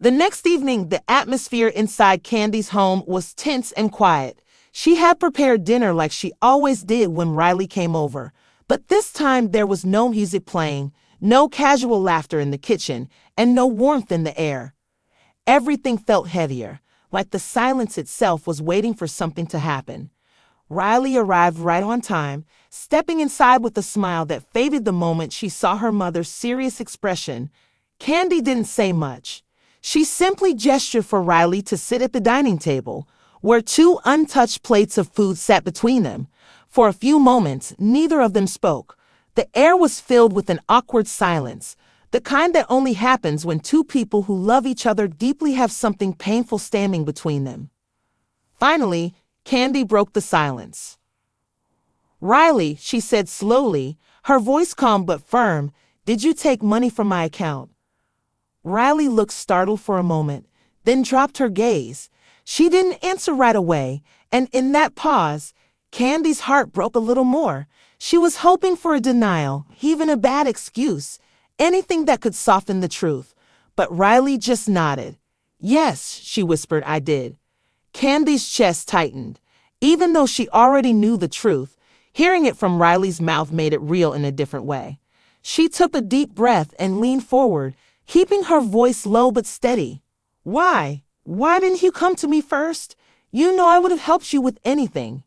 The next evening, the atmosphere inside Kandi's home was tense and quiet. She had prepared dinner like she always did when Riley came over, but this time there was no music playing, no casual laughter in the kitchen, and no warmth in the air. Everything felt heavier, like the silence itself was waiting for something to happen. Riley arrived right on time, stepping inside with a smile that faded the moment she saw her mother's serious expression. Kandi didn't say much. She simply gestured for Riley to sit at the dining table, where two untouched plates of food sat between them. For a few moments, neither of them spoke. The air was filled with an awkward silence, the kind that only happens when two people who love each other deeply have something painful standing between them. Finally, Kandi broke the silence. "Riley," she said slowly, her voice calm but firm, "did you take money from my account?" Riley looked startled for a moment, then dropped her gaze. She didn't answer right away, and in that pause, Kandi's heart broke a little more. She was hoping for a denial, even a bad excuse, anything that could soften the truth. But Riley just nodded. "Yes," she whispered, "I did." Kandi's chest tightened. Even though she already knew the truth, hearing it from Riley's mouth made it real in a different way. She took a deep breath and leaned forward, keeping her voice low but steady. "Why? Why didn't you come to me first? You know I would have helped you with anything."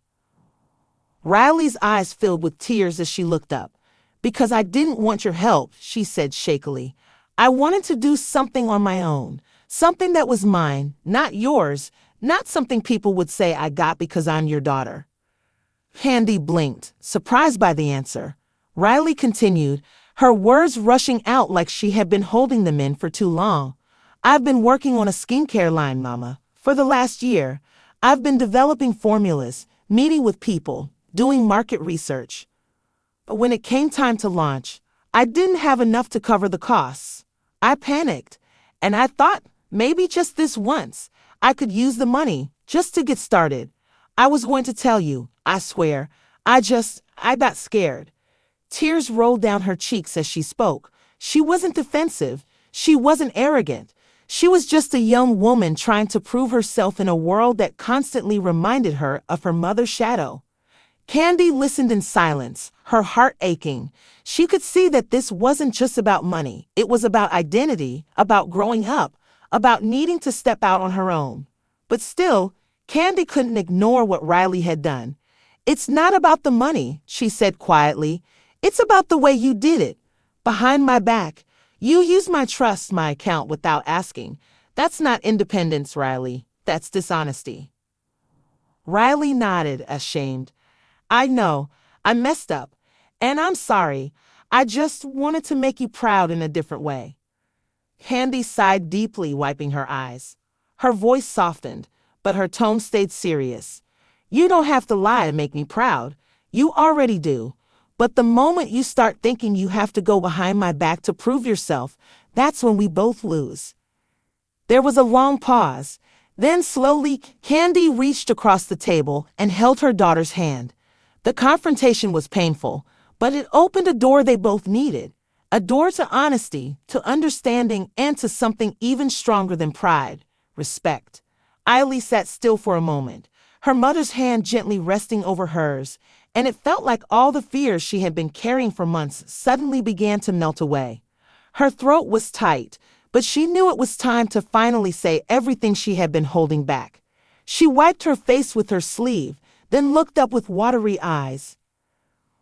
Riley's eyes filled with tears as she looked up. "Because I didn't want your help," she said shakily. "I wanted to do something on my own, something that was mine, not yours, not something people would say I got because I'm your daughter." Kandi blinked, surprised by the answer. Riley continued, her words rushing out like she had been holding them in for too long. "I've been working on a skincare line, Mama, for the last year. I've been developing formulas, meeting with people, doing market research. But when it came time to launch, I didn't have enough to cover the costs. I panicked, and I thought maybe just this once I could use the money just to get started. I was going to tell you, I swear. I got scared." Tears rolled down her cheeks as she spoke. She wasn't defensive. She wasn't arrogant. She was just a young woman trying to prove herself in a world that constantly reminded her of her mother's shadow. Kandi listened in silence, her heart aching. She could see that this wasn't just about money. It was about identity, about growing up, about needing to step out on her own. But still, Kandi couldn't ignore what Riley had done. "It's not about the money," she said quietly. "It's about the way you did it. Behind my back. You used my trust, my account, without asking. That's not independence, Riley. That's dishonesty." Riley nodded, ashamed. "I know. I messed up. And I'm sorry. I just wanted to make you proud in a different way." Kandi sighed deeply, wiping her eyes. Her voice softened, but her tone stayed serious. "You don't have to lie to make me proud. You already do. But the moment you start thinking you have to go behind my back to prove yourself, that's when we both lose." There was a long pause. Then slowly, Kandi reached across the table and held her daughter's hand. The confrontation was painful, but it opened a door they both needed. A door to honesty, to understanding, and to something even stronger than pride, respect. Eileen sat still for a moment, her mother's hand gently resting over hers, and it felt like all the fears she had been carrying for months suddenly began to melt away. Her throat was tight, but she knew it was time to finally say everything she had been holding back. She wiped her face with her sleeve, then looked up with watery eyes.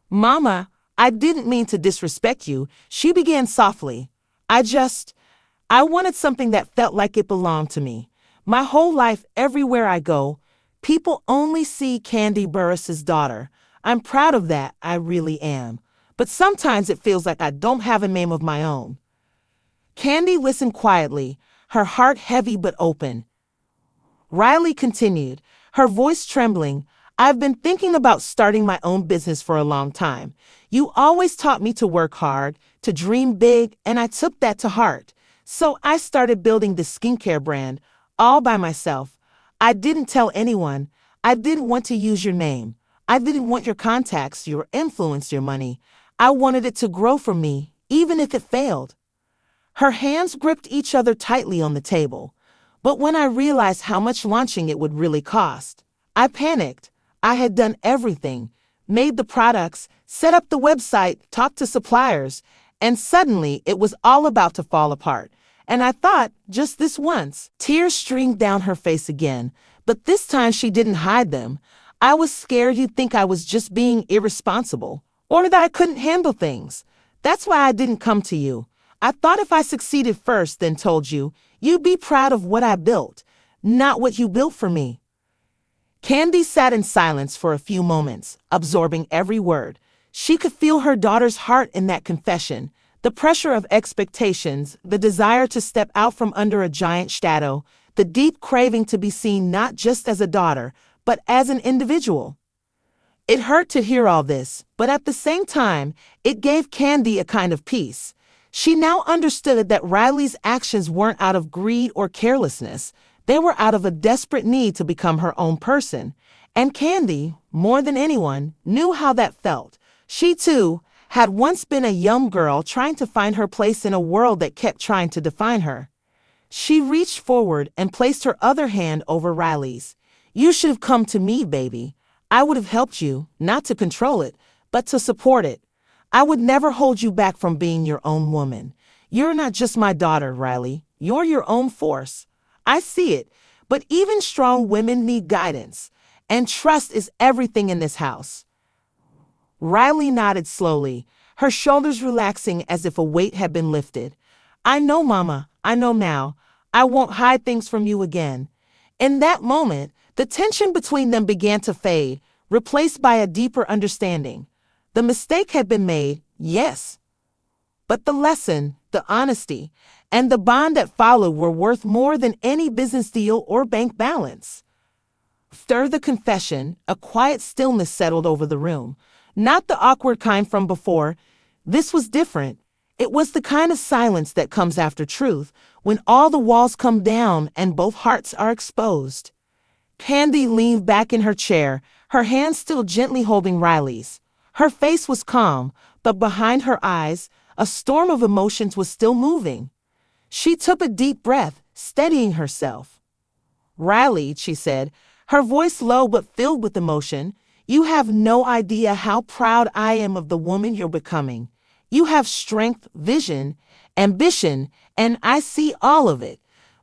"Mama, I didn't mean to disrespect you," she began softly. I wanted something that felt like it belonged to me. My whole life, everywhere I go, people only see Kandi Burruss's daughter. I'm proud of that, I really am. But sometimes it feels like I don't have a name of my own." Kandi listened quietly, her heart heavy but open. Riley continued, her voice trembling. "I've been thinking about starting my own business for a long time. You always taught me to work hard, to dream big, and I took that to heart. So I started building this skincare brand, all by myself. I didn't tell anyone. I didn't want to use your name. I didn't want your contacts, your influence, your money. I wanted it to grow from me, even if it failed." Her hands gripped each other tightly on the table. But when I realized how much launching it would really cost, I panicked. I had done everything, made the products, set up the website, talked to suppliers, and suddenly it was all about to fall apart. And I thought, just this once. Tears streamed down her face again, but this time she didn't hide them. I was scared you'd think I was just being irresponsible, or that I couldn't handle things. That's why I didn't come to you. I thought if I succeeded first, then told you, you'd be proud of what I built, not what you built for me. Kandi sat in silence for a few moments, absorbing every word. She could feel her daughter's heart in that confession, the pressure of expectations, the desire to step out from under a giant shadow, the deep craving to be seen not just as a daughter, but as an individual. It hurt to hear all this, but at the same time, it gave Kandi a kind of peace. She now understood that Riley's actions weren't out of greed or carelessness. They were out of a desperate need to become her own person. And Kandi, more than anyone, knew how that felt. She, too, had once been a young girl trying to find her place in a world that kept trying to define her. She reached forward and placed her other hand over Riley's. You should have come to me, baby. I would have helped you, not to control it, but to support it. I would never hold you back from being your own woman. You're not just my daughter, Riley. You're your own force. I see it, but even strong women need guidance, and trust is everything in this house. Riley nodded slowly, her shoulders relaxing as if a weight had been lifted. I know, Mama. I know now. I won't hide things from you again. In that moment, the tension between them began to fade, replaced by a deeper understanding. The mistake had been made, yes. But the lesson, the honesty, and the bond that followed were worth more than any business deal or bank balance. After the confession, a quiet stillness settled over the room. Not the awkward kind from before. This was different. It was the kind of silence that comes after truth, when all the walls come down and both hearts are exposed. Kandi leaned back in her chair, her hand still gently holding Riley's. Her face was calm, but behind her eyes, a storm of emotions was still moving. She took a deep breath, steadying herself. Riley, she said, her voice low but filled with emotion, you have no idea how proud I am of the woman you're becoming. You have strength, vision, ambition, and I see all of it.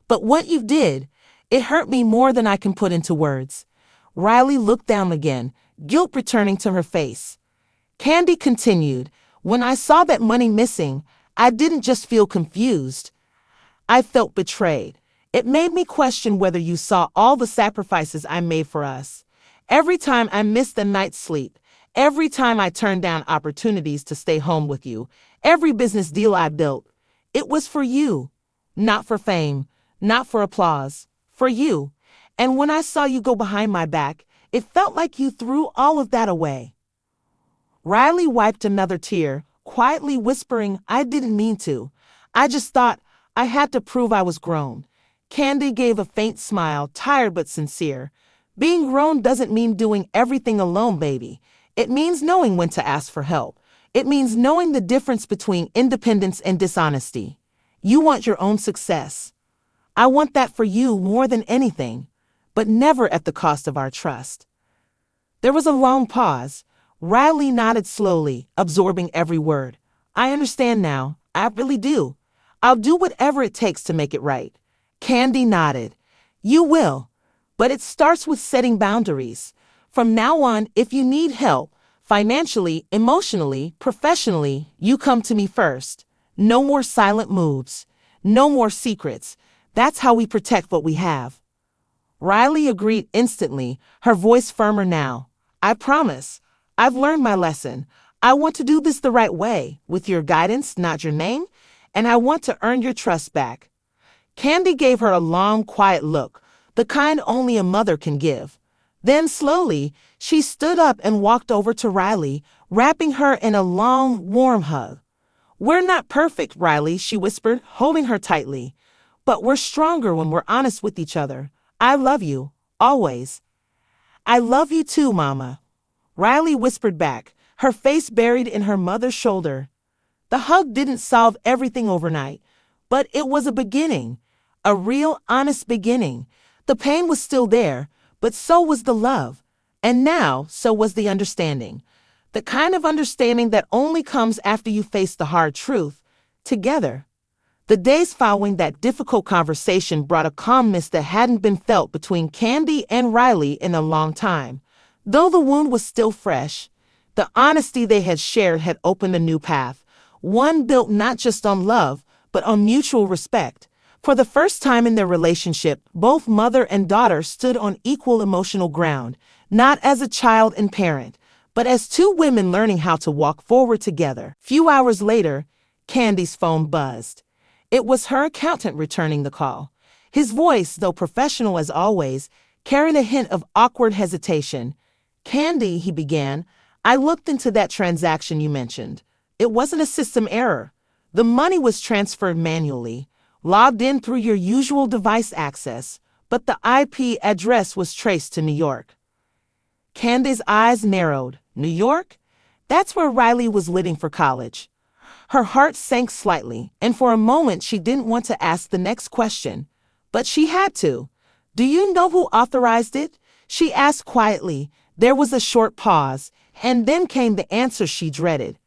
But what you did, it hurt me more than I can put into words. Riley looked down again, guilt returning to her face. Kandi continued, when I saw that money missing, I didn't just feel confused. I felt betrayed. It made me question whether you saw all the sacrifices I made for us. Every time I missed a night's sleep, every time I turned down opportunities to stay home with you, every business deal I built, it was for you. Not for fame, not for applause, for you. And when I saw you go behind my back, it felt like you threw all of that away. Riley wiped another tear, quietly whispering, I didn't mean to. I just thought I had to prove I was grown. Kandi gave a faint smile, tired but sincere. Being grown doesn't mean doing everything alone, baby. It means knowing when to ask for help. It means knowing the difference between independence and dishonesty. You want your own success. I want that for you more than anything, but never at the cost of our trust. There was a long pause. Riley nodded slowly, absorbing every word. I understand now. I really do. I'll do whatever it takes to make it right. Kandi nodded. You will. But it starts with setting boundaries. From now on, if you need help, financially, emotionally, professionally, you come to me first. No more silent moves. No more secrets. That's how we protect what we have. Riley agreed instantly, her voice firmer now. I promise. I've learned my lesson. I want to do this the right way, with your guidance, not your name, and I want to earn your trust back. Kandi gave her a long, quiet look, the kind only a mother can give. Then slowly, she stood up and walked over to Riley, wrapping her in a long, warm hug. We're not perfect, Riley, she whispered, holding her tightly. But we're stronger when we're honest with each other. I love you, always. I love you too, Mama. Riley whispered back, her face buried in her mother's shoulder. The hug didn't solve everything overnight, But it was a beginning, a real, honest beginning. The pain was still there, but so was the love. And now, so was the understanding. The kind of understanding that only comes after you face the hard truth, together. The days following that difficult conversation brought a calmness that hadn't been felt between Kandi and Riley in a long time. Though the wound was still fresh, the honesty they had shared had opened a new path, one built not just on love, but on mutual respect. For the first time in their relationship, both mother and daughter stood on equal emotional ground, not as a child and parent, but as two women learning how to walk forward together. Few hours later, Kandi's phone buzzed. It was her accountant returning the call. His voice, though professional as always, carried a hint of awkward hesitation. "Kandi," he began, "I looked into that transaction you mentioned. It wasn't a system error. The money was transferred manually, logged in through your usual device access, but the IP address was traced to New York." Kandi's eyes narrowed. New York? That's where Riley was living for college. Her heart sank slightly, and for a moment she didn't want to ask the next question. But she had to. "Do you know who authorized it?" she asked quietly. There was a short pause, and then came the answer she dreaded.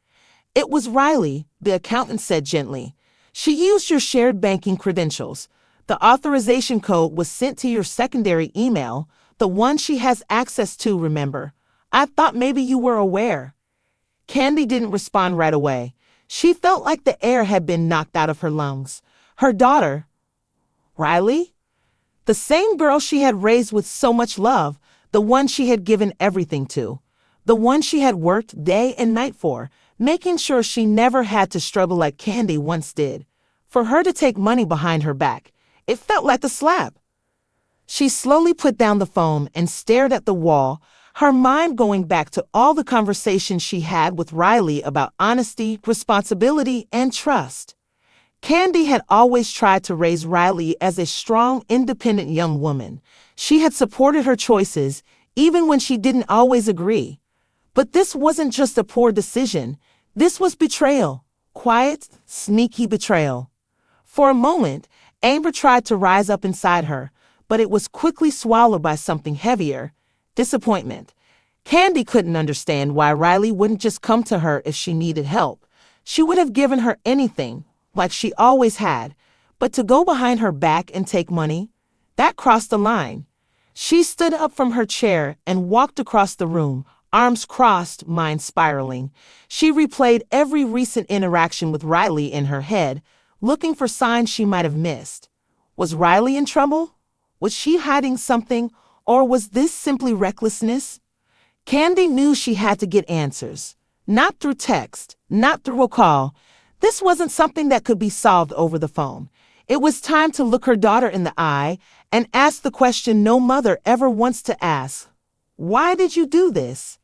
"It was Riley," the accountant said gently. "She used your shared banking credentials. The authorization code was sent to your secondary email, the one she has access to, remember? I thought maybe you were aware." Kandi didn't respond right away. She felt like the air had been knocked out of her lungs. Her daughter, Riley? The same girl she had raised with so much love, the one she had given everything to, the one she had worked day and night for, making sure she never had to struggle like Kandi once did. For her to take money behind her back, it felt like a slap. She slowly put down the phone and stared at the wall, her mind going back to all the conversations she had with Riley about honesty, responsibility, and trust. Kandi had always tried to raise Riley as a strong, independent young woman. She had supported her choices, even when she didn't always agree. But this wasn't just a poor decision. This was betrayal. Quiet, sneaky betrayal. For a moment, anger tried to rise up inside her, but it was quickly swallowed by something heavier: disappointment. Kandi couldn't understand why Riley wouldn't just come to her if she needed help. She would have given her anything, like she always had. But to go behind her back and take money, that crossed the line. She stood up from her chair and walked across the room, arms crossed, mind spiraling. She replayed every recent interaction with Riley in her head, looking for signs she might have missed. Was Riley in trouble? Was she hiding something? Or was this simply recklessness? Kandi knew she had to get answers. Not through text, not through a call. This wasn't something that could be solved over the phone. It was time to look her daughter in the eye and ask the question no mother ever wants to ask. Why did you do this?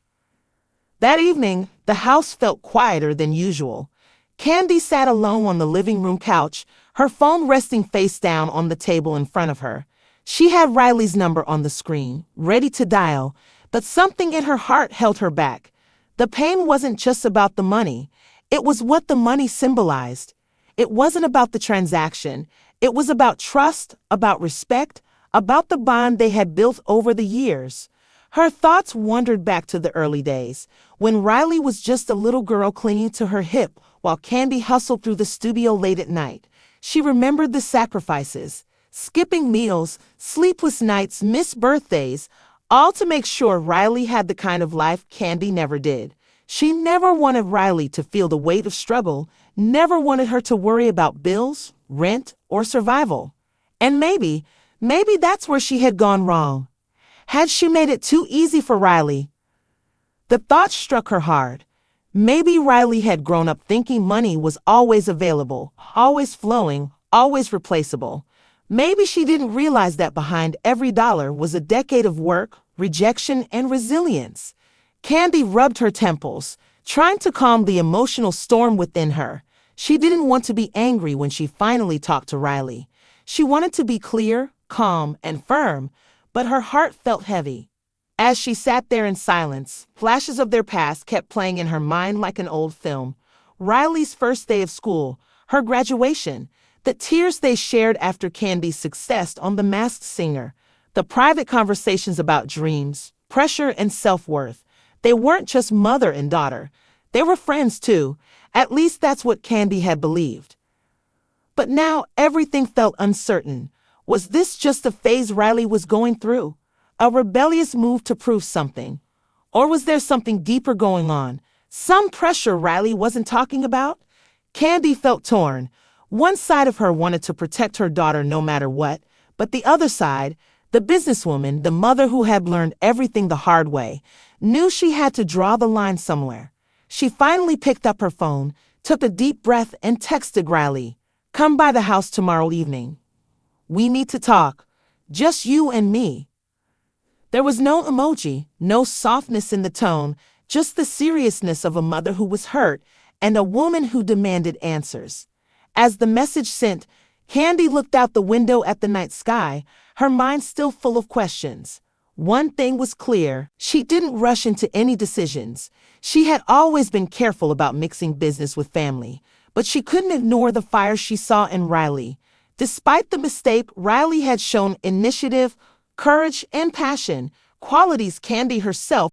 That evening, the house felt quieter than usual. Kandi sat alone on the living room couch, her phone resting face down on the table in front of her. She had Riley's number on the screen, ready to dial, but something in her heart held her back. The pain wasn't just about the money. It was what the money symbolized. It wasn't about the transaction. It was about trust, about respect, about the bond they had built over the years. Her thoughts wandered back to the early days, when Riley was just a little girl clinging to her hip while Kandi hustled through the studio late at night. She remembered the sacrifices, skipping meals, sleepless nights, missed birthdays, all to make sure Riley had the kind of life Kandi never did. She never wanted Riley to feel the weight of struggle, never wanted her to worry about bills, rent, or survival. And maybe that's where she had gone wrong. Had she made it too easy for Riley? The thought struck her hard. Maybe Riley had grown up thinking money was always available, always flowing, always replaceable. Maybe she didn't realize that behind every dollar was a decade of work, rejection, and resilience. Kandi rubbed her temples, trying to calm the emotional storm within her. She didn't want to be angry when she finally talked to Riley. She wanted to be clear, calm, and firm, but her heart felt heavy. As she sat there in silence, flashes of their past kept playing in her mind like an old film. Riley's first day of school, her graduation, The tears they shared after Kandi's success on The Masked Singer, the private conversations about dreams, pressure, and self-worth. They weren't just mother and daughter. They were friends too. At least that's what Kandi had believed. But now everything felt uncertain. Was this just a phase Riley was going through? A rebellious move to prove something? Or was there something deeper going on? Some pressure Riley wasn't talking about? Kandi felt torn. One side of her wanted to protect her daughter no matter what, but the other side, the businesswoman, the mother who had learned everything the hard way, knew she had to draw the line somewhere. She finally picked up her phone, took a deep breath, and texted Riley, "Come by the house tomorrow evening. We need to talk. Just you and me." There was no emoji, no softness in the tone, just the seriousness of a mother who was hurt and a woman who demanded answers. As the message sent, Kandi looked out the window at the night sky, her mind still full of questions. One thing was clear: she didn't rush into any decisions. She had always been careful about mixing business with family, but she couldn't ignore the fire she saw in Riley. Despite the mistake, Riley had shown initiative, courage, and passion, qualities Kandi herself